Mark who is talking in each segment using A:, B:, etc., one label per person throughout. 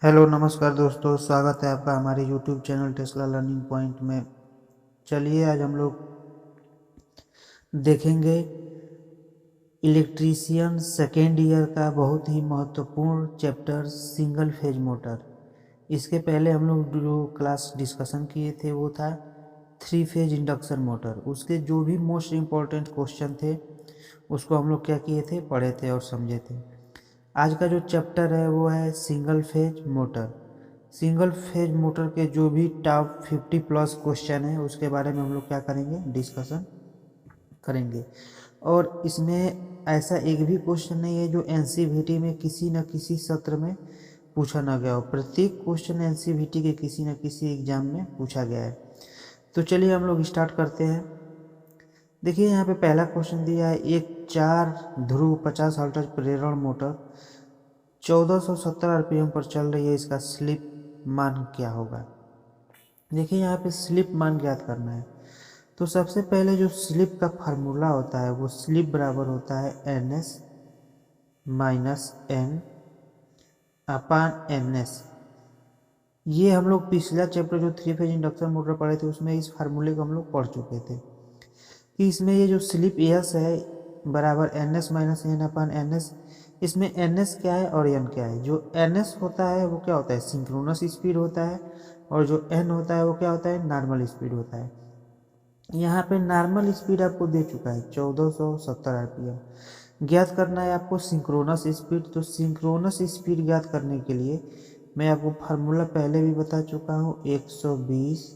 A: Hello नमस्कार दोस्तों, स्वागत है आपका हमारे YouTube channel Tesla learning point में। चलिए आज हम लोग देखेंगे इलेक्ट्रीशियन सेकेंड ईयर का बहुत ही महत्वपूर्ण चैप्टर सिंगल फेज मोटर। इसके पहले हम लोग जो क्लास डिस्कशन किए थे वो था थ्री फेज इंडक्शन मोटर। उसके जो भी मोस्ट इम्पोर्टेंट क्वेश्चन थे उसको हम लोग क्या किए थे, पढ़े थे और समझे थे। आज का जो चैप्टर है वो है single phase motor. Single phase motor के जो भी टॉप 50 प्लस क्वेश्चन है उसके बारे में हम लोग क्या करेंगे, डिस्कशन करेंगे। और इसमें ऐसा एक भी क्वेश्चन नहीं है जो एनसीईआरटी में किसी न किसी सत्र में पूछा ना गया हो। प्रत्येक क्वेश्चन एनसीईआरटी के किसी न किसी एग्जाम में पूछा गया है। तो चलिए हम लोग स्टार्ट करते हैं। देखिए यहाँ पे पहला क्वेश्चन दिया है, एक 4 ध्रुव 50 हर्ट्ज प्रेरण मोटर 1470 आरपीएम पर चल रही है, इसका स्लिप मान क्या होगा। देखिए यहाँ पे स्लिप मान ज्ञात करना है। तो सबसे पहले जो स्लिप का फार्मूला होता है वो स्लिप बराबर होता है NS माइनस N अपान NS। ये हम लोग पिछला चैप्टर जो थ्री फेज इंडक्शन मोटर पढ़े थे उसमें इस फार्मूले को हम लोग पढ़ चुके थे कि इसमें ये जो स्लिप एस है बराबर NS माइनस N अपान NS। इसमें NS क्या है और N क्या है। जो NS होता है वो क्या होता है, सिंक्रोनस स्पीड होता है, और जो N होता है वो क्या होता है, नॉर्मल स्पीड होता है। यहाँ पे नॉर्मल स्पीड आपको दे चुका है 1470 आरपीएम। ज्ञात करना है आपको सिंक्रोनस स्पीड। तो सिंक्रोनस स्पीड ज्ञात करने के लिए मैं आपको फार्मूला पहले भी बता चुका हूँ, 120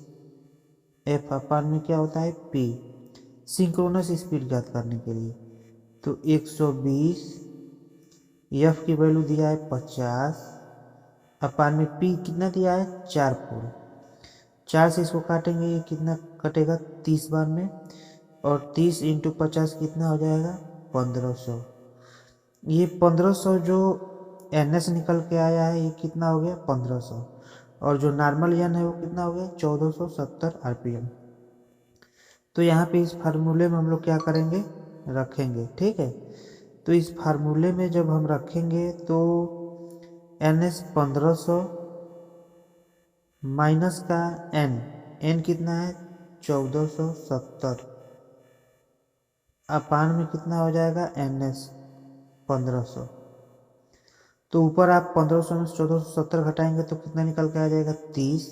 A: F अपान में क्या होता है P, सिंक्रोनस स्पीड ज्ञात करने के लिए। तो 120 F की वैल्यू दिया है 50 अपान में P कितना दिया है 4 पोल। 4 से इसको काटेंगे, ये कितना कटेगा 30 बार में, और 30 इंटू 50 कितना हो जाएगा 1500। ये 1500 जो NS निकल के आया है ये कितना हो गया 1500, और जो नॉर्मल N है वो कितना हो गया 1470 आरपीएम। तो यहाँ पे इस फार्मूले में हम लोग क्या करेंगे, रखेंगे। ठीक है, तो इस फार्मूले में जब हम रखेंगे तो NS 1500 माइनस का N कितना है 1470 अपान में कितना हो जाएगा NS 1500। तो ऊपर आप 1500 में 1470 घटाएंगे तो कितना निकल के आ जाएगा 30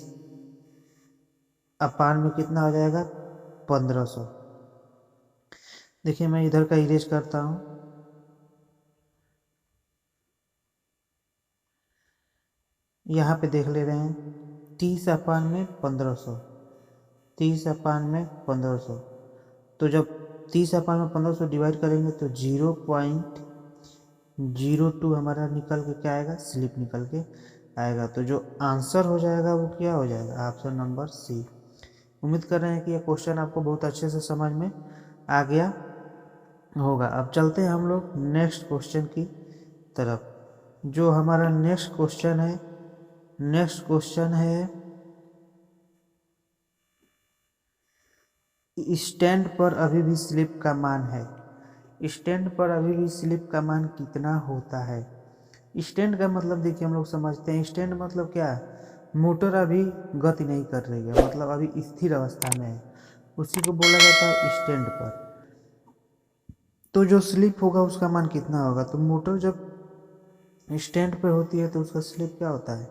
A: अपान में कितना हो जाएगा 1500। देखिए मैं इधर का इरेज करता हूँ। यहाँ पे देख ले रहे हैं 30 अपान में 1500, 30 अपान में 1500। तो जब 30 अपान में 1500 डिवाइड करेंगे तो 0.02 हमारा निकल के क्या आएगा, स्लिप निकल के आएगा। तो जो आंसर हो जाएगा वो क्या हो जाएगा, ऑप्शन नंबर सी। उम्मीद कर रहे हैं कि यह क्वेश्चन आपको बहुत अच्छे से समझ में आ गया होगा। अब चलते हैं हम लोग नेक्स्ट क्वेश्चन की तरफ। जो हमारा नेक्स्ट क्वेश्चन है स्टैंड पर अभी भी स्लिप का मान है। स्टैंड पर अभी भी स्लिप का मान कितना होता है। स्टैंड का मतलब देखिए हम लोग समझते हैं, स्टैंड मतलब क्या, मोटर अभी गति नहीं कर रही है, मतलब अभी स्थिर अवस्था में है, उसी को बोला जाता है स्टैंड पर। तो जो स्लिप होगा उसका मान कितना होगा। तो मोटर जब स्टैंड पर होती है तो उसका स्लिप क्या होता है,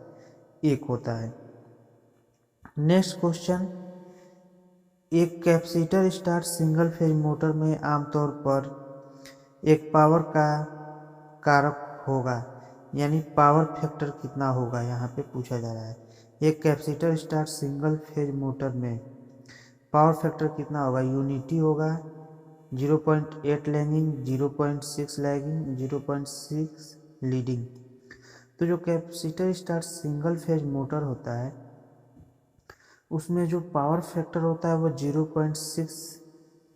A: 1 होता है। नेक्स्ट क्वेश्चन, एक capacitor start single phase motor में आमतौर पर एक पावर का कारक होगा, यानी पावर फैक्टर कितना होगा, यहाँ पे पूछा जा रहा है। एक capacitor start single phase motor में पावर फैक्टर कितना होगा, यूनिटी होगा, 0.8 लैगिंग, 0.6 लैगिंग, 0.6 लीडिंग। तो जो capacitor start single phase motor होता है उसमें जो पावर फैक्टर होता है वो 0.6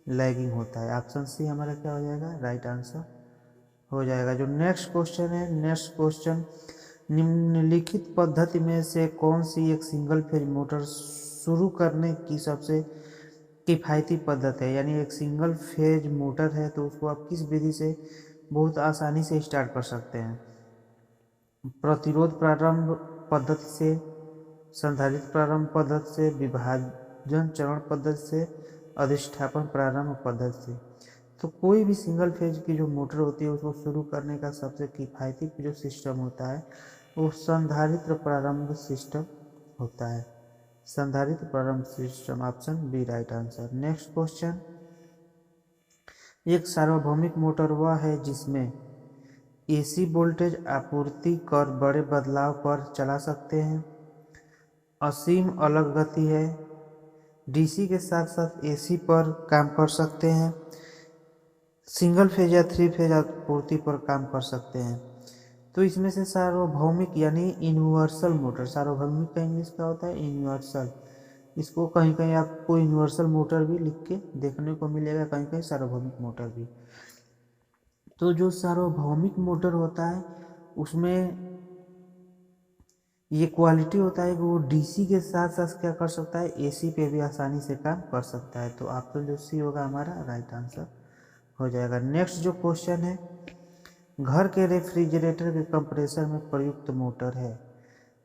A: लैगिंग होता है। ऑप्शन सी हमारा क्या हो जाएगा, राइट आंसर हो जाएगा। जो नेक्स्ट क्वेश्चन है, नेक्स्ट क्वेश्चन, निम्नलिखित पद्धति में से कौन सी एक सिंगल फेज मोटर शुरू करने की सबसे किफ़ायती पद्धति है। यानी एक सिंगल फेज मोटर है तो उसको आप किस विधि से बहुत आसानी से स्टार्ट कर सकते हैं। प्रतिरोध प्रारंभ पद्धति से, संधारित्र प्रारंभ पद्धति से, विभाजन चरण पद्धति से, अधिष्ठापन प्रारंभ पद्धति से। तो कोई भी सिंगल फेज की जो मोटर होती है उसको शुरू करने का सबसे किफ़ायती जो सिस्टम होता है वो संधारित्र प्रारंभ सिस्टम होता है। संधारित्र प्रारंभ system, option B right answer. Next question, एक सार्वभौमिक मोटर वह है जिसमें एसी वोल्टेज आपूर्ति कर बड़े बदलाव पर चला सकते हैं, असीम अलग गति है, डीसी के साथ साथ एसी पर काम कर सकते हैं, सिंगल फेज या थ्री फेज आपूर्ति पर काम कर सकते हैं। तो इसमें से सार्वभौमिक यानी यूनिवर्सल मोटर, सार्वभौमिक का इंग्लिश क्या होता है, यूनिवर्सल। इसको कहीं कहीं आपको यूनिवर्सल मोटर भी लिख के देखने को मिलेगा, कहीं कहीं सार्वभौमिक मोटर भी। तो जो सार्वभौमिक मोटर होता है उसमें ये क्वालिटी होता है कि वो डीसी के साथ साथ क्या कर सकता है, एसी पे भी आसानी से काम कर सकता है। तो ऑप्शन जो सी होगा हमारा राइट आंसर हो जाएगा। नेक्स्ट जो क्वेश्चन है, घर के रेफ्रिजरेटर के कंप्रेसर में प्रयुक्त मोटर है।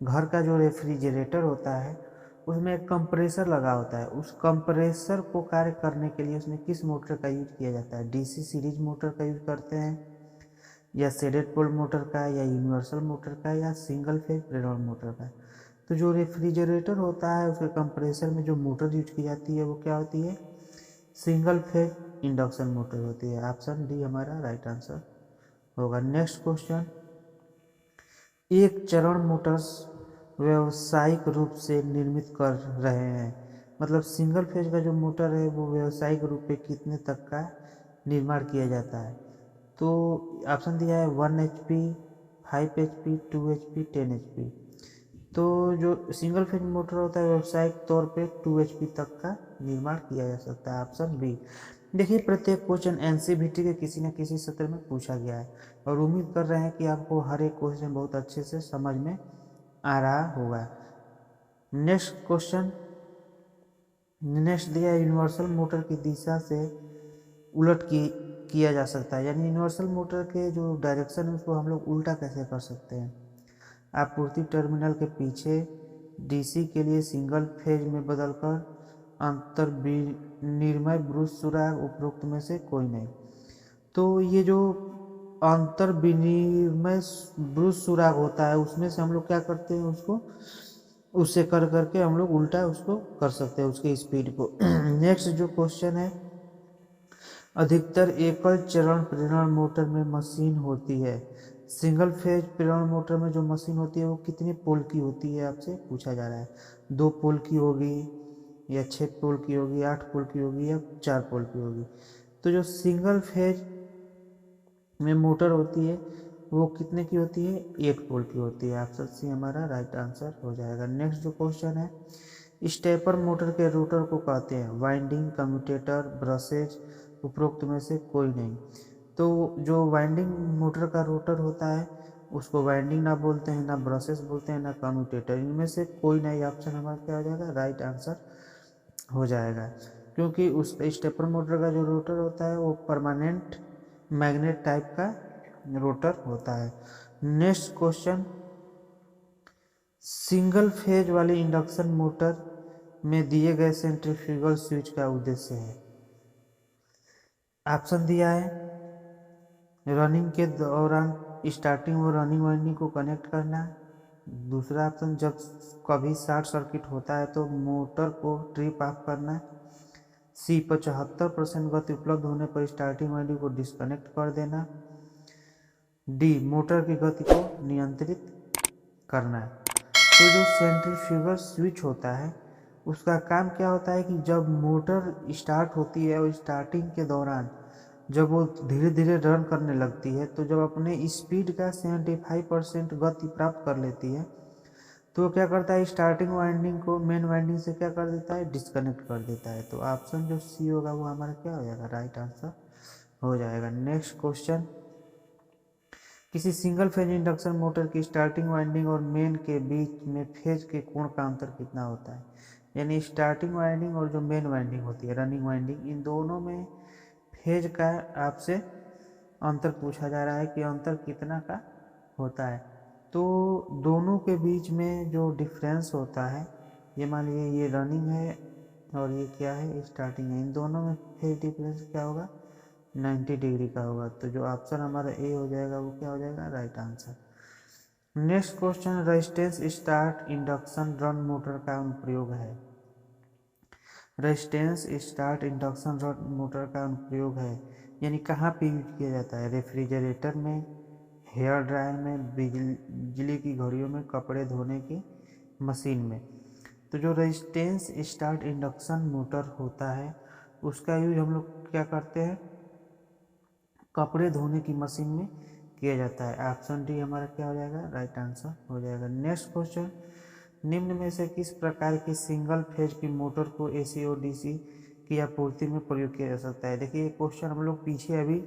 A: घर का जो रेफ्रिजरेटर होता है उसमें एक कंप्रेसर लगा होता है, उस कंप्रेसर को कार्य करने के लिए उसमें किस मोटर का यूज किया जाता है, डीसी सीरीज मोटर का यूज करते हैं या शेडेड पोल मोटर का या यूनिवर्सल मोटर का या सिंगल फेज प्रेरण मोटर का। तो जो रेफ्रिजरेटर होता है उसके कंप्रेसर में जो मोटर यूज की जाती है वो क्या होती है, सिंगल फेज इंडक्शन मोटर होती है। ऑप्शन डी हमारा राइट आंसर होगा। नेक्स्ट क्वेश्चन, एक चरण मोटर्स व्यावसायिक रूप से निर्मित कर रहे हैं, मतलब सिंगल फेज का जो मोटर है वो व्यावसायिक रूप पे कितने तक का निर्माण किया जाता है। तो ऑप्शन दिया है 1 HP, 5 HP, 2 HP, 10 HP। तो जो सिंगल फेज मोटर होता है व्यावसायिक तौर पे 2 HP तक का निर्माण किया जा सकता है। Option B. देखिए प्रत्येक क्वेश्चन एनसीईआरटी के किसी न किसी सत्र में पूछा गया है और उम्मीद कर रहे हैं कि आपको हर एक क्वेश्चन बहुत अच्छे से समझ में आ रहा होगा। नेक्स्ट क्वेश्चन, नेक्स्ट दिया है यूनिवर्सल मोटर की दिशा से उलट किया जा सकता है, यानी यूनिवर्सल मोटर के जो डायरेक्शन है उसको हम लोग उल्टा कैसे कर सकते हैं। आपूर्ति टर्मिनल के पीछे डीसी के लिए सिंगल फेज में बदलकर अंतर निर्मय ब्रूस सुराग उपरोक्त में से कोई नहीं। तो ये जो अंतर विनिर्मय ब्रूस सुराग होता है उसमें से हम लोग क्या करते हैं, उसको उससे कर करके हम लोग उल्टा उसको कर सकते हैं उसके स्पीड को। नेक्स्ट जो क्वेश्चन है, अधिकतर एकल चरण प्रेरण मोटर में मशीन होती है, सिंगल फेज प्रेरण मोटर में जो मशीन होती है वो कितने पोल की होती है आपसे पूछा जा रहा है। 2 पोल की होगी या 6 पोल की होगी, 8 पोल की होगी या 4 पोल की होगी। तो जो सिंगल फेज में मोटर होती है वो कितने की होती है, 8 पोल की होती है। ऑप्शन सी हमारा राइट आंसर हो जाएगा। नेक्स्ट जो क्वेश्चन है, स्टेपर मोटर के रोटर को कहते हैं वाइंडिंग, कम्यूटेटर, ब्रशेज, उपरोक्त में से कोई नहीं। तो जो वाइंडिंग मोटर का रोटर होता है उसको वाइंडिंग ना बोलते हैं, ना ब्रशेस बोलते हैं, ना कम्यूटेटर, इनमें से कोई नहीं। ऑप्शन हमारा क्या हो जाएगा, राइट आंसर हो जाएगा, क्योंकि उस स्टेपर मोटर का जो रोटर होता है वो परमानेंट मैग्नेट टाइप का रोटर होता है। नेक्स्ट क्वेश्चन, सिंगल फेज वाली इंडक्शन मोटर में दिए गए सेंट्रीफ्यूगल स्विच का उद्देश्य है। ऑप्शन दिया है रनिंग के दौरान स्टार्टिंग और रनिंग वाइंडिंग को कनेक्ट करना। दूसरा ऑप्शन, जब कभी शॉर्ट सर्किट होता है तो मोटर को ट्रिप ऑफ करना। सी 75% गति उपलब्ध होने पर स्टार्टिंग वाइंडिंग को डिस्कनेक्ट कर देना। डी मोटर की गति को नियंत्रित करना। तो जो सेंट्रीफ्यूगल स्विच होता है उसका काम क्या होता है कि जब मोटर स्टार्ट होती है और स्टार्टिंग के दौरान जब वो धीरे धीरे रन करने लगती है तो जब अपने स्पीड का 75% गति प्राप्त कर लेती है तो क्या करता है, स्टार्टिंग वाइंडिंग को मेन वाइंडिंग से क्या कर देता है, डिस्कनेक्ट कर देता है। तो ऑप्शन जो सी होगा वो हमारा क्या हो जाएगा, राइट आंसर हो जाएगा। नेक्स्ट क्वेश्चन, किसी सिंगल फेज इंडक्शन मोटर की स्टार्टिंग वाइंडिंग और मेन के बीच में फेज के कोण का अंतर कितना होता है। यानी स्टार्टिंग वाइंडिंग और जो मेन वाइंडिंग होती है रनिंग वाइंडिंग, इन दोनों में फेज का आपसे अंतर पूछा जा रहा है कि अंतर कितना का होता है। तो दोनों के बीच में जो डिफरेंस होता है, ये मान लीजिए ये रनिंग है और ये क्या है, स्टार्टिंग है, इन दोनों में फेज डिफरेंस क्या होगा, 90 डिग्री का होगा। तो जो ऑप्शन हमारा ए हो जाएगा वो क्या हो जाएगा, right answer. Next question, resistance start induction run motor का अनुप्रयोग है। Resistance start induction run motor का अनुप्रयोग है, यानी कहाँ पे यूज किया जाता है, रेफ्रिजरेटर में, हेयर ड्रायर में, बिजली की घड़ियों में, कपड़े धोने की मशीन में। तो जो रेजिस्टेंस स्टार्ट इंडक्शन मोटर होता है उसका यूज हम लोग क्या करते हैं, कपड़े धोने की मशीन में किया जाता है। ऑप्शन डी हमारा क्या हो जाएगा, राइट आंसर हो जाएगा। नेक्स्ट क्वेश्चन, निम्न में से किस प्रकार की सिंगल फेज की मोटर को एसी और डीसी की आपूर्ति में प्रयोग किया जा सकता है। देखिए ये क्वेश्चन हम लोग पीछे अभी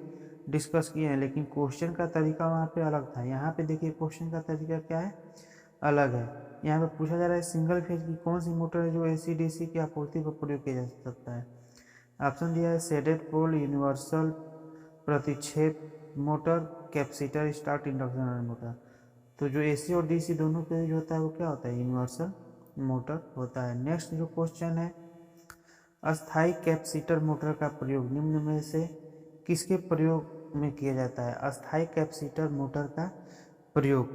A: डिस्कस किए हैं, लेकिन क्वेश्चन का तरीका वहाँ पे अलग था। यहाँ पे देखिए क्वेश्चन का तरीका क्या है, अलग है। यहाँ पे पूछा जा रहा है सिंगल फेज की कौन सी मोटर है जो एसी डीसी की आपूर्ति पर प्रयोग किया जा सकता है। ऑप्शन दिया है शेडेड पोल, यूनिवर्सल प्रतिच्छेद motor, capacitor start induction motor. तो जो एसी और डीसी दोनों पे यूज होता है वो क्या होता है, यूनिवर्सल मोटर होता है। नेक्स्ट जो क्वेश्चन है, अस्थाई कैपेसिटर मोटर का प्रयोग निम्न में से किसके प्रयोग में किया जाता है, अस्थाई कैपेसिटर मोटर का प्रयोग।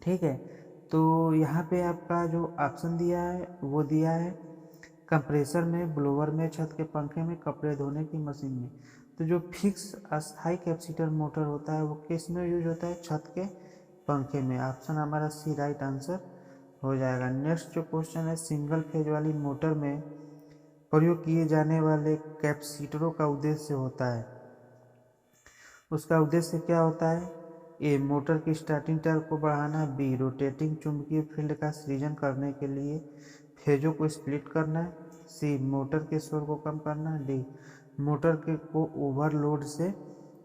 A: ठीक है, तो यहाँ पे आपका जो ऑप्शन दिया है वो दिया है कंप्रेसर में, ब्लोअर में, छत के पंखे में, कपड़े धोने की मशीन में। तो जो फिक्स अस्थाई कैपेसिटर मोटर होता है वो किस में यूज होता है, छत के पंखे में। ऑप्शन हमारा सी राइट आंसर हो जाएगा। नेक्स्ट जो क्वेश्चन है, सिंगल फेज वाली मोटर में प्रयोग किए जाने वाले कैपेसिटरों का उद्देश्य होता है, उसका उद्देश्य क्या होता है, ए मोटर की स्टार्टिंग टॉर्क को बढ़ाना, बी रोटेटिंग चुंबकीय फील्ड का सृजन करने के लिए फेजों को स्प्लिट करना, सी मोटर के शोर को कम करना, डी मोटर के को ओवरलोड से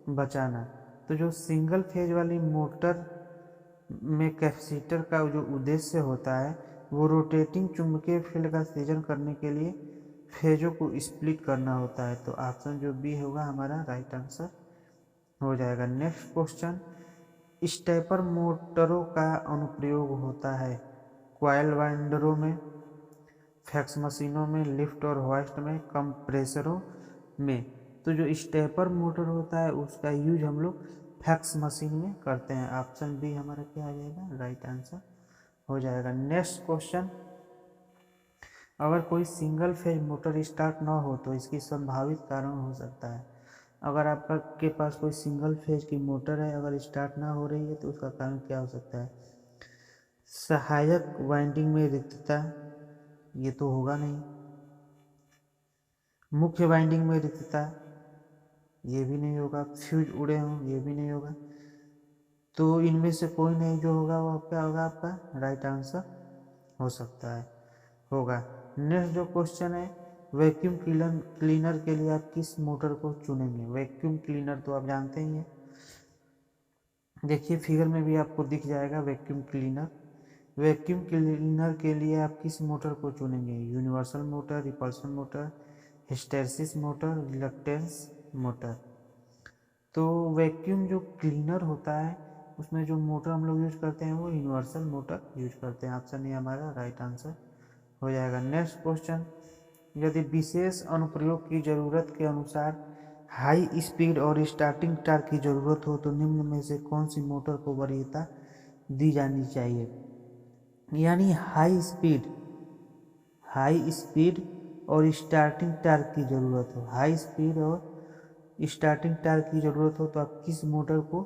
A: बचाना। तो जो सिंगल फेज वाली मोटर में कैपेसिटर का जो उद्देश्य होता है वो रोटेटिंग चुंबकीय फील्ड का सृजन करने के लिए फेजों को स्प्लिट करना होता है। तो ऑप्शन जो बी होगा हमारा राइट आंसर हो जाएगा। नेक्स्ट क्वेश्चन, स्टेपर मोटरों का अनुप्रयोग होता है कॉइल वाइंडरों में, फैक्स मशीनों में, लिफ्ट और होइस्ट में, कंप्रेसरों में। तो जो स्टेपर मोटर होता है उसका यूज हम लोग फैक्स मशीन में करते हैं। ऑप्शन बी हमारा क्या आ जाएगा, राइट आंसर हो जाएगा। नेक्स्ट क्वेश्चन, अगर कोई सिंगल फेज मोटर स्टार्ट ना हो तो इसकी संभावित कारण हो सकता है। अगर आपका के पास कोई सिंगल फेज की मोटर है, अगर स्टार्ट ना हो रही है तो उसका कारण क्या हो सकता है, सहायक वाइंडिंग में रिक्तता, ये तो होगा नहीं, मुख्य वाइंडिंग में रिक्तता, ये भी नहीं होगा, फ्यूज उड़े हों, ये भी नहीं होगा। तो इनमें से कोई नहीं जो होगा वो क्या होगा, आपका राइट आंसर हो सकता है, होगा। नेक्स्ट जो क्वेश्चन है, वैक्यूम क्लीनर के लिए आप किस मोटर को चुनेंगे। वैक्यूम क्लीनर तो आप जानते ही हैं, देखिए फिगर में भी आपको दिख जाएगा वैक्यूम क्लीनर। वैक्यूम क्लीनर के लिए आप किस मोटर को चुनेंगे, universal motor, repulsion motor, hysteresis motor, reluctance motor. तो वैक्यूम जो क्लीनर होता है उसमें जो मोटर हम लोग यूज करते हैं वो यूनिवर्सल मोटर यूज करते हैं। ऑप्शन ए हमारा राइट आंसर हो जाएगा। नेक्स्ट क्वेश्चन, यदि विशेष अनुप्रयोग की जरूरत के अनुसार हाई स्पीड और स्टार्टिंग टॉर्क की जरूरत हो तो निम्न में से कौन सी मोटर को वरीयता दी जानी चाहिए। यानी हाई स्पीड और स्टार्टिंग टॉर्क की जरूरत हो, हाई स्पीड और स्टार्टिंग टॉर्क की जरूरत हो तो आप किस मोटर को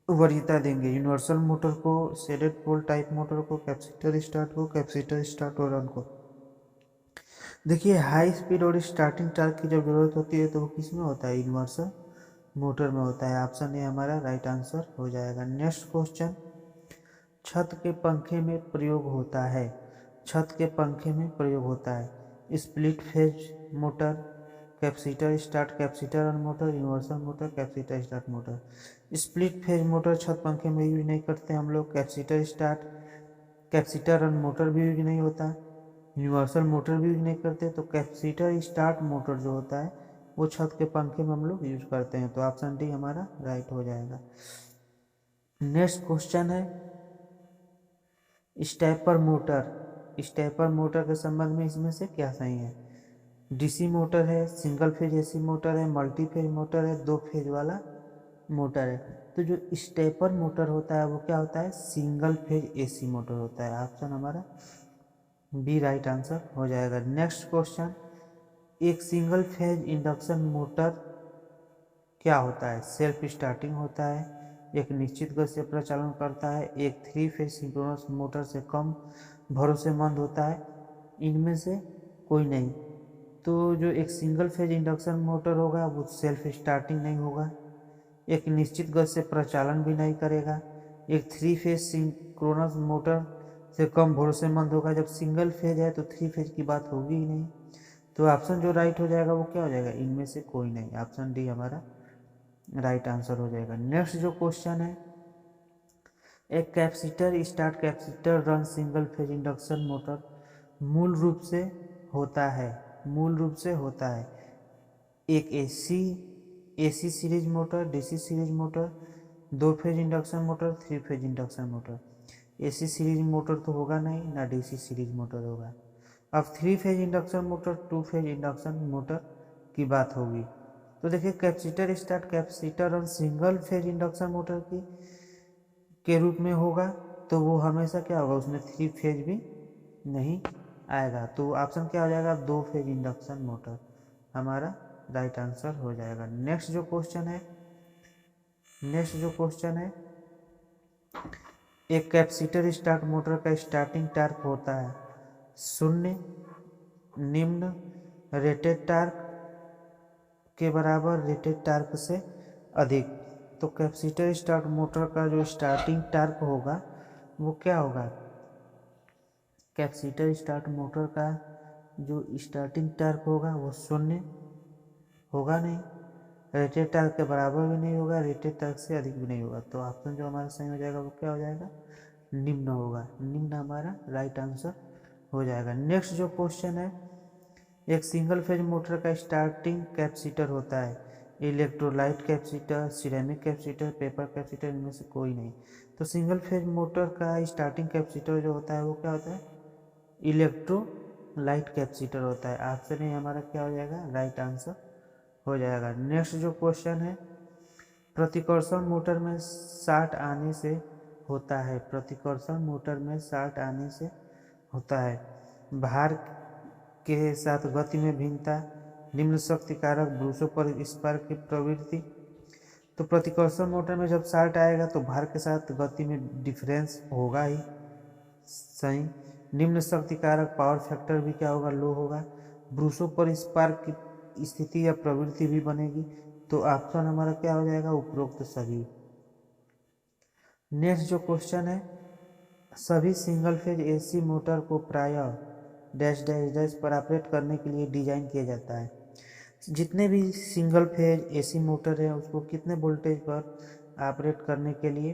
A: वरीयता देंगे, यूनिवर्सल मोटर को, शेडेड पोल टाइप मोटर को, कैपेसिटर स्टार्ट को, कैपेसिटर स्टार्ट और रन को। देखिए हाई स्पीड और स्टार्टिंग टॉर्क की जब जरूरत होती है तो वो किस में होता है, यूनिवर्सल मोटर में होता है। ऑप्शन ए हमारा राइट आंसर हो जाएगा। नेक्स्ट क्वेश्चन, छत के पंखे में प्रयोग होता है, छत के पंखे में प्रयोग होता है split phase motor, capacitor start capacitor run motor, universal motor, capacitor start motor. Split phase motor छत पंखे में यूज नहीं करते हम लोग, capacitor start capacitor run motor भी यूज नहीं होता, यूनिवर्सल मोटर भी यूज नहीं करते। तो कैपेसिटर स्टार्ट मोटर जो होता है वो छत के पंखे में हम लोग यूज करते हैं। तो ऑप्शन डी हमारा राइट हो जाएगा। नेक्स्ट क्वेश्चन है स्टेपर मोटर। स्टेपर मोटर के संबंध में इसमें से क्या सही है? डीसी मोटर है, सिंगल फेज एसी मोटर है, मल्टी फेज मोटर है, दो फेज वाला मोटर है। तो जो स्टेपर मोटर होता है वो क्या होता है? सिंगल फेज एसी मोटर होता है। ऑप्शन हमारा बी राइट आंसर हो जाएगा। नेक्स्ट क्वेश्चन, एक सिंगल फेज इंडक्शन मोटर क्या होता है? सेल्फ स्टार्टिंग होता है, एक निश्चित गति से प्रचालन करता है, एक थ्री फेज सिंक्रोनस मोटर से कम भरोसेमंद होता है, इनमें से कोई नहीं। तो जो एक सिंगल फेज इंडक्शन मोटर होगा वो सेल्फ स्टार्टिंग नहीं होगा, एक निश्चित गति से प्रचालन भी नहीं करेगा, एक थ्री फेज सिंक्रोनस मोटर से कम भरोसेमंद होगा। जब सिंगल फेज है तो थ्री फेज की बात होगी ही नहीं। तो ऑप्शन जो राइट हो जाएगा वो क्या हो जाएगा? इनमें से कोई नहीं। ऑप्शन डी हमारा राइट आंसर हो जाएगा। नेक्स्ट जो क्वेश्चन है, एक capacitor start capacitor run single phase induction motor मूल रूप से होता है, मूल रूप से होता है एक AC series motor, DC series motor, दो phase induction motor, three phase induction motor. AC series motor तो होगा नहीं, ना डीसी सीरीज मोटर होगा। अब three phase induction motor, two phase induction motor की बात होगी। तो देखिए कैपेसिटर स्टार्ट कैपेसिटर और सिंगल फेज इंडक्शन मोटर की के रूप में होगा तो वो हमेशा क्या होगा? उसमें थ्री फेज भी नहीं आएगा। तो ऑप्शन क्या हो जाएगा? दो फेज इंडक्शन मोटर हमारा राइट आंसर हो जाएगा। नेक्स्ट जो क्वेश्चन है, एक कैपेसिटर स्टार्ट मोटर का स्टार्टिंग टार्क होता है शून्य, निम्न, रेटेड टार्क के बराबर, रेटेड टार्क से अधिक। तो कैपेसिटर स्टार्ट मोटर का जो स्टार्टिंग टार्क होगा वो क्या होगा? कैपेसिटर स्टार्ट मोटर का जो स्टार्टिंग टार्क होगा वो शून्य होगा नहीं, रेटेड टार्क के बराबर भी नहीं होगा, रेटेड टार्क से अधिक भी नहीं होगा। तो ऑप्शन जो हमारा सही हो जाएगा वो क्या हो जाएगा? निम्न होगा। निम्न हमारा राइट आंसर हो जाएगा। नेक्स्ट जो क्वेश्चन है, एक सिंगल फेज मोटर का स्टार्टिंग कैपेसिटर होता है electrolyte capacitor, ceramic capacitor, paper capacitor, इनमें से कोई नहीं। तो सिंगल फेज मोटर का स्टार्टिंग कैपेसिटर जो होता है वो क्या होता है? इलेक्ट्रोलाइट कैपेसिटर होता है। ऑप्शन ए हमारा क्या हो जाएगा? राइट आंसर हो जाएगा। नेक्स्ट जो क्वेश्चन है, प्रतिकर्षण मोटर में 60 आने से होता है, प्रतिकर्षण मोटर में 60 आने से होता है भार के साथ गति में भिन्नता, निम्न शक्ति कारक, ब्रूसों पर स्पार्क की प्रवृत्ति। तो प्रतिकर्षण मोटर में जब 60 आएगा तो भार के साथ गति में डिफरेंस होगा ही, सही। निम्न शक्ति कारक पावर फैक्टर भी क्या होगा? लो होगा। ब्रूसों पर स्पार्क की स्थिति या प्रवृत्ति भी बनेगी। तो ऑप्शन हमारा क्या हो जाएगा? उपरोक्त सभी। नेक्स्ट जो क्वेश्चन है, सभी सिंगल फेज एसी मोटर को प्रायः डैश डैश डैश पर ऑपरेट करने के लिए डिजाइन किया जाता है। जितने भी सिंगल फेज एसी मोटर है उसको कितने वोल्टेज पर ऑपरेट करने के लिए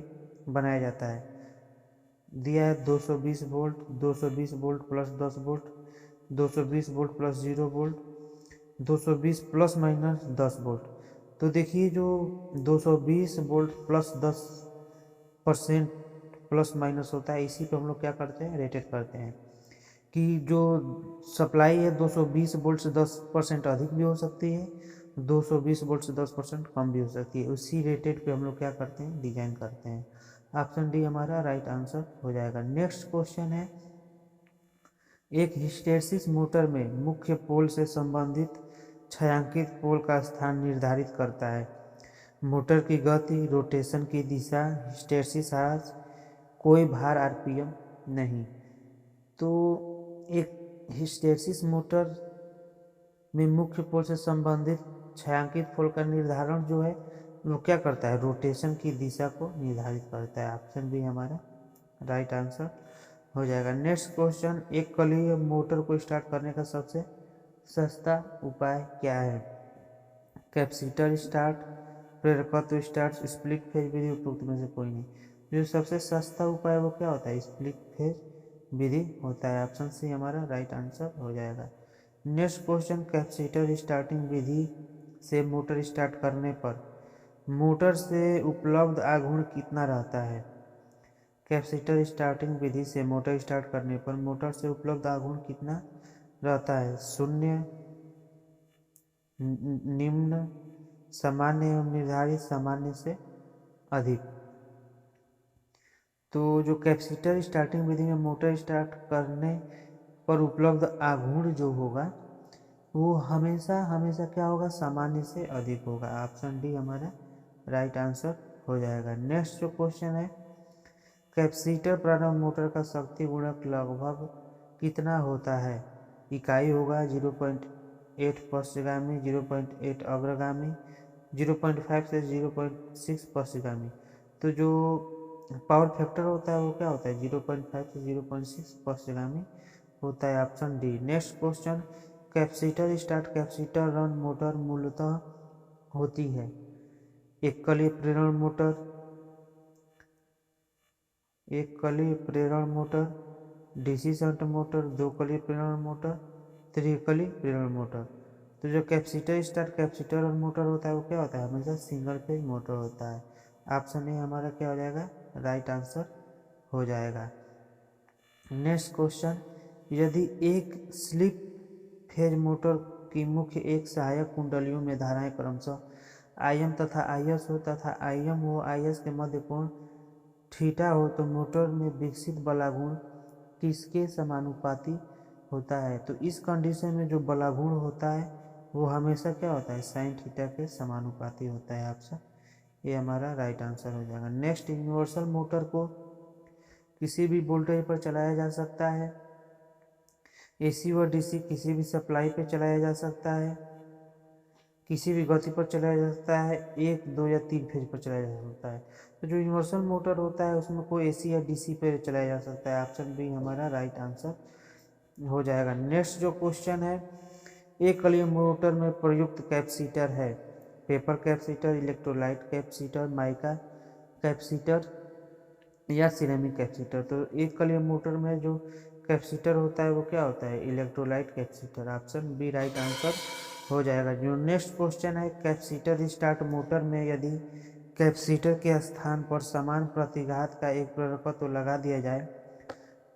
A: बनाया जाता है? दिया है 220 volt, 220 volt plus 10 volt, 220 volt plus 0 volt, 220 plus minus 10 volt. तो देखिए जो 220 वोल्ट प्लस 10% प्लस माइनस होता है, इसी पे हम लोग क्या करते हैं? रेटेड करते हैं कि जो सप्लाई है 220 वोल्ट से 10% अधिक भी हो सकती है, 220 वोल्ट से 10% कम भी हो सकती है। उसी रेटेड पे हम लोग क्या करते हैं? डिजाइन करते हैं। ऑप्शन डी हमारा राइट आंसर हो जाएगा। नेक्स्ट क्वेश्चन है, एक हिस्टैरिसीस मोटर में मुख्य पोल से संबंधित छायांकित पोल का स्थान निर्धारित करता है। मोटर की गति, रोटेशन की दिशा, हिस्टैरिसीस आज कोई भार आरपीएम नहीं। तो एक हिस्टैरिसीस मोटर में मुख्य पोल से संबंधित छायांकित पोल का निर्धारण जो है वो क्या करता है? रोटेशन की दिशा को निर्धारित करता है। ऑप्शन बी हमारा राइट आंसर हो जाएगा। नेक्स्ट क्वेश्चन, एक कलीय मोटर को स्टार्ट करने का सबसे सस्ता उपाय क्या है? कैपेसिटर स्टार्ट, प्रेरकत्व स्टार्ट, स्प्लिट फेज विधि, उपरोक्त में से कोई नहीं। जो सबसे सस्ता उपाय वो क्या होता है? स्प्लिट फेज विधि होता है। ऑप्शन सी हमारा राइट आंसर हो जाएगा। नेक्स्ट क्वेश्चन, कैपेसिटर स्टार्टिंग विधि से मोटर स्टार्ट करने पर मोटर से उपलब्ध आघूर्ण कितना रहता है? कैपेसिटर स्टार्टिंग विधि से मोटर स्टार्ट करने पर मोटर से उपलब्ध आघूर्ण कितना रहता है? शून्य, निम्न, सामान्य एवं निर्धारित, सामान्य से अधिक। तो जो कैपेसिटर स्टार्टिंग विधि में मोटर स्टार्ट करने पर उपलब्ध आघूर्ण जो होगा वो हमेशा हमेशा क्या होगा? सामान्य से अधिक होगा। ऑप्शन डी हमारा राइट आंसर हो जाएगा। नेक्स्ट जो क्वेश्चन है, कैपेसिटर प्रारंभ मोटर का शक्ति गुणक लगभग कितना होता है? इकाई होगा 0.8 पश्चगामी, 0.8 अग्रगामी, 0.5 से 0.6 पश्चगामी। तो जो पावर फैक्टर होता है वो क्या होता है? 0.5 से 0.6 पश्चगामी होता है। Option D. Next question, capacitor start capacitor run motor मूलतः होती है? एककलीय प्रेरण मोटर, एक कलीय प्रेरण मोटर, डीसी शंट मोटर, दो कलीय प्रेरण मोटर, त्रिकलीय प्रेरण मोटर। तो जो कैपेसिटर स्टार्ट कैपेसिटर और मोटर होता है वो क्या होता है? हमेशा सिंगल फेज मोटर होता है। ऑप्शन ए हमारा क्या हो जाएगा? राइट आंसर हो जाएगा। नेक्स्ट क्वेश्चन, यदि एक स्लिप फेज मोटर की मुख्य एक सहायक कुंडलियों में धाराएं क्रमशः IM तथा IS हो तथा IM व IS के मध्य कोण थीटा हो तो मोटर में विकसित बलाघूर्ण किसके समानुपाती होता है? तो इस कंडीशन में जो बलाघूर्ण होता है वो हमेशा क्या होता है? साइन थीटा के समानुपाती होता है। ऑप्शन ये हमारा राइट आंसर हो जाएगा। नेक्स्ट, यूनिवर्सल मोटर को किसी भी वोल्टेज पर चलाया जा सकता है। AC व DC किसी भी सप्लाई पे चलाया जा सकता है, किसी भी गति पर चलाया जा सकता है, 1, 2 या 3 फेज पर चलाया जा सकता है। तो जो यूनिवर्सल मोटर होता है उसमें कोई AC या DC पे चलाया जा सकता है। ऑप्शन बी हमारा राइट आंसर हो जाएगा। नेक्स्ट जो क्वेश्चन है, एक कलीय मोटर में प्रयुक्त कैपेसिटर है? Paper capacitor, electrolyte capacitor, mica capacitor या सिरेमिक कैपेसिटर। तो एक कलीय मोटर में जो कैपेसिटर होता है वो क्या होता है? Electrolyte capacitor. Option B right answer हो जाएगा। जो नेक्स्ट क्वेश्चन है, कैपेसिटर स्टार्ट मोटर में यदि कैपेसिटर के स्थान पर समान प्रतिघात का एक प्रेरकत्व लगा दिया जाए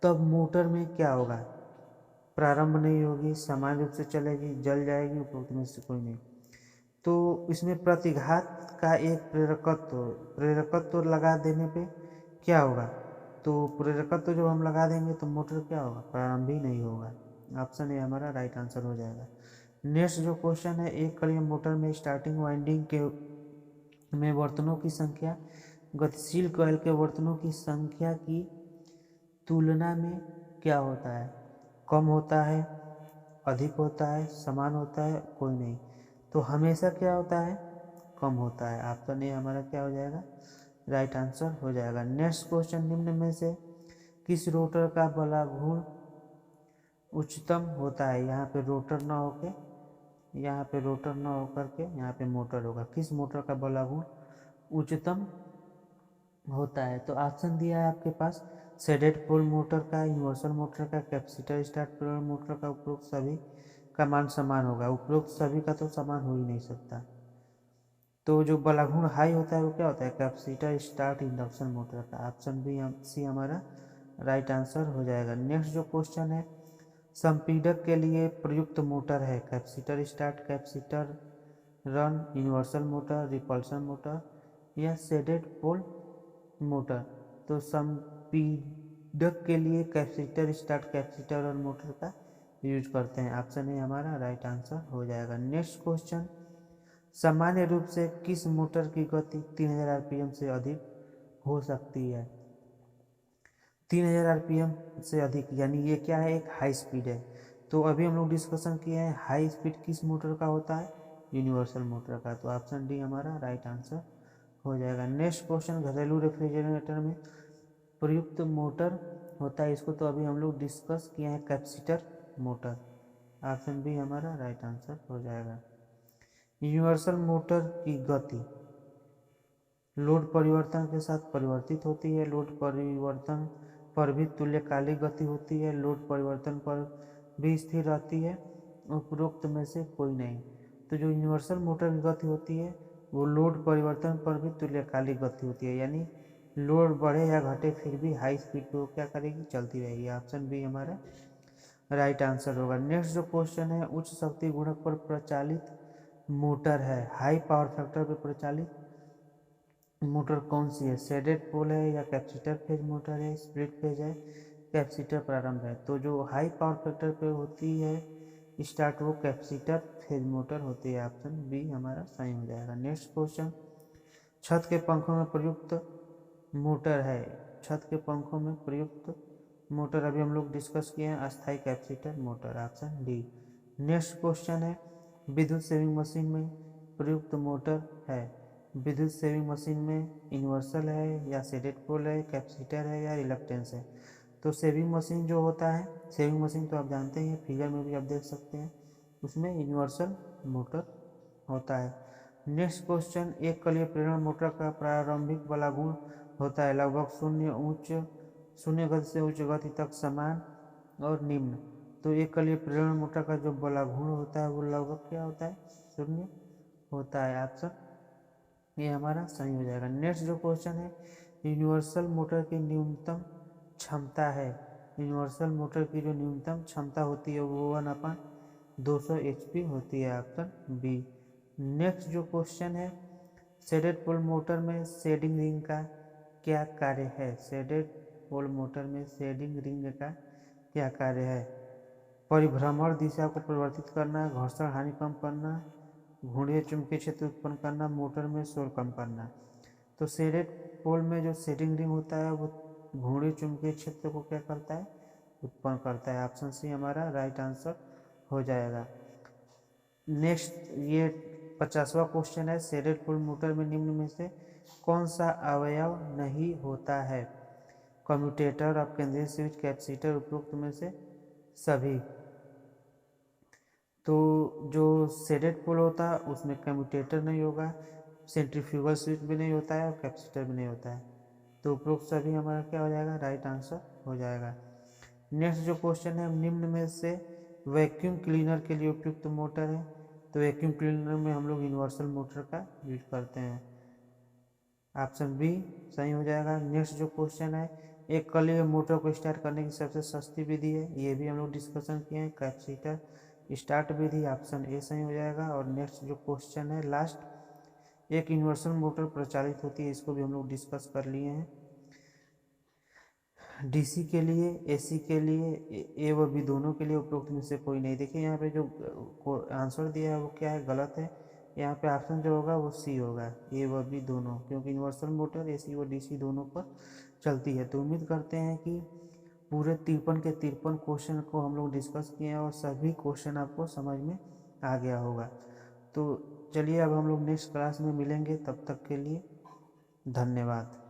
A: तब मोटर में क्या होगा? प्रारंभ नहीं होगी, सामान्य रूप से चलेगी, जल जाएगी, उपरोक्त में से कोई नहीं। तो इसमें प्रतिघात का एक प्रेरकत्व लगा देने पे क्या होगा? तो प्रेरकत्व जब हम लगा देंगे तो मोटर क्या होगा? प्रारंभ ही नहीं होगा। ऑप्शन ए हमारा राइट आंसर हो जाएगा। नेक्स्ट जो क्वेश्चन है, एक कलीय मोटर में स्टार्टिंग वाइंडिंग के में वर्तनों की संख्या गतिशील कॉइल के वर्तनों की संख्या की तुलना में क्या होता है? कम होता है, अधिक होता है, समान होता है, कोई नहीं। तो हमेशा क्या होता है? कम होता है। ऑप्शन ए हमारा क्या हो जाएगा? राइट आंसर हो जाएगा। नेक्स्ट क्वेश्चन, निम्न में से किस रोटर का बलाघूर्ण उच्चतम होता है? यहाँ पे रोटर ना होके, यहाँ पे रोटर ना होकर के यहाँ पे मोटर होगा। किस मोटर का बलाघूर्ण उच्चतम होता है? तो ऑप्शन दिया है आपके पास, शेडेड पोल मोटर का, यूनिवर्सल मोटर का, कैपेसिटर स्टार्ट प्रेरण मोटर का। उपरोक्त सभी का मान समान होगा। उपरोक्त सभी का तो समान हो ही नहीं सकता। तो जो बलाघूर्ण हाई होता है वो क्या होता है? कैपेसिटर स्टार्ट इंडक्शन मोटर का। ऑप्शन बी सी हमारा राइट आंसर हो जाएगा। नेक्स्ट जो क्वेश्चन है, संपीडक के लिए प्रयुक्त मोटर है? Capacitor start capacitor run, universal motor, repulsion motor या शेडेड पोल मोटर। तो संपीडक के लिए कैपेसिटर स्टार्ट कैपेसिटर और मोटर का यूज करते हैं। ऑप्शन ए हमारा राइट आंसर हो जाएगा। नेक्स्ट क्वेश्चन, सामान्य रूप से किस मोटर की गति 3000 आरपीएम से अधिक हो सकती है? 3000 आरपीएम से अधिक यानी ये क्या है? एक हाई स्पीड है। तो अभी हम लोग डिस्कशन किए हैं हाई स्पीड किस मोटर का होता है? यूनिवर्सल मोटर का। तो ऑप्शन डी हमारा राइट आंसर हो जाएगा। नेक्स्ट क्वेश्चन, घरेलू रेफ्रिजरेटर में प्रयुक्त मोटर होता है? इसको तो अभी हम लोग डिस्कस किए हैं, कैपेसिटर मोटर। ऑप्शन बी हमारा राइट आंसर हो जाएगा। यूनिवर्सल मोटर की गति लोड परिवर्तन के साथ परिवर्तित होती है। लोड परिवर्तन पर भी तुल्यकालिक गति होती है। लोड परिवर्तन पर भी स्थिर रहती है। उपरोक्त में से कोई नहीं। तो जो यूनिवर्सल मोटर की गति होती है वो लोड परिवर्तन पर भी तुल्यकालिक गति होती है, यानी लोड बढ़े या घटे फिर भी हाई स्पीड पे वो क्या करेगी, चलती रहेगी। ऑप्शन बी हमारा राइट आंसर होगा। नेक्स्ट जो क्वेश्चन है, उच्च शक्ति गुणक पर प्रचालित मोटर है, हाई पावर फैक्टर पर प्रचालित मोटर कौन सी है? शेडेड पोल है या कैपेसिटर फेज मोटर है, स्प्लिट फेज है, कैपेसिटर प्रारंभ है? तो जो हाई पावर फैक्टर पे होती है स्टार्ट, वो कैपेसिटर फेज मोटर होती है। ऑप्शन बी हमारा सही हो जाएगा। नेक्स्ट क्वेश्चन, छत के पंखों में प्रयुक्त मोटर है, छत के पंखों में प्रयुक्त मोटर अभी हम लोग डिस्कस किए हैं, अस्थायी capacitor motor. Option D. Next question है, विद्युत सेविंग मशीन में प्रयुक्त मोटर है, विद्युत सेविंग मशीन में इन्वर्सल है या शेडेड पोल है, कैपेसिटर है या रिलक्टेंस है? तो सेविंग मशीन जो होता है, सेविंग मशीन तो आप जानते हैं, फिगर में भी आप देख सकते हैं, उसमें यूनिवर्सल मोटर होता है। नेक्स्ट क्वेश्चन, एक कलीय प्रेरण मोटर का प्रारंभिक बला गुण होता है लगभग शून्य गति से उच्च गति तक समान और निम्न। तो एक कलीय प्रेरण मोटर का जो बला गुण होता है वो लगभग क्या होता है, शून्य होता है। ऑप्शन ये हमारा सही हो जाएगा। नेक्स्ट जो क्वेश्चन है, यूनिवर्सल मोटर की न्यूनतम क्षमता है, यूनिवर्सल मोटर की जो न्यूनतम क्षमता होती है वो 1/200 HP होती है। Option B. नेक्स्ट जो क्वेश्चन है, शेडेड पोल मोटर में शेडिंग रिंग का क्या कार्य है? शेडेड पोल मोटर में शेडिंग रिंग का क्या कार्य है? परिभ्रमण दिशा को परिवर्तित करना, घर्षण हानि कम करना, घूर्णीय चुंबकीय क्षेत्र उत्पन्न करना, मोटर में शोर कम करना। तो शेडेड पोल में जो शेडिंग रिंग होता है वो घूर्णीय चुंबकीय क्षेत्र को क्या करता है, उत्पन्न करता है। ऑप्शन सी हमारा राइट आंसर हो जाएगा। नेक्स्ट ये 50वां क्वेश्चन है, शेडेड पोल मोटर में निम्न में से कौन सा अवयव नहीं होता है? कम्यूटेटर, अब केंद्रीय स्विच, कैपेसिटर, उपरोक्त में से सभी। तो जो शेडेड पोल होता है उसमें कम्यूटेटर नहीं होगा, सेंट्रीफ्यूगल स्विच भी नहीं होता है और कैपेसिटर भी नहीं होता है। तो उपरोक्त सभी हमारा क्या हो जाएगा, राइट आंसर हो जाएगा। नेक्स्ट जो क्वेश्चन है, निम्न में से वैक्यूम क्लीनर के लिए उपयुक्त मोटर है? तो वैक्यूम क्लीनर में हम लोग यूनिवर्सल मोटर का यूज करते हैं। ऑप्शन बी सही हो जाएगा। नेक्स्ट जो क्वेश्चन है, एक कलीय मोटर को स्टार्ट करने की सबसे सस्ती विधि है, ये भी हम लोग डिस्कशन किए हैं, capacitor start Vidhi. Option A सही हो जाएगा। और नेक्स्ट जो क्वेश्चन है लास्ट, एक यूनिवर्सल मोटर प्रचालित होती है, इसको भी हम लोग डिस्कस कर लिए हैं। डीसी के लिए, एसी के लिए, ए व बी दोनों के लिए उपरोक्त में से कोई नहीं। देखिए यहाँ पे जो आंसर दिया है वो क्या है, गलत है। यहाँ पे ऑप्शन जो होगा वो सी होगा, ए व बी दोनों, क्योंकि यूनिवर्सल मोटर एसी व डीसी दोनों पर चलती है। तो उम्मीद करते हैं कि पूरे 53 के 53 क्वेश्चन को हम लोग डिस्कस किए हैं और सभी क्वेश्चन आपको समझ में आ गया होगा। तो चलिए अब हम लोग नेक्स्ट क्लास में मिलेंगे, तब तक के लिए धन्यवाद।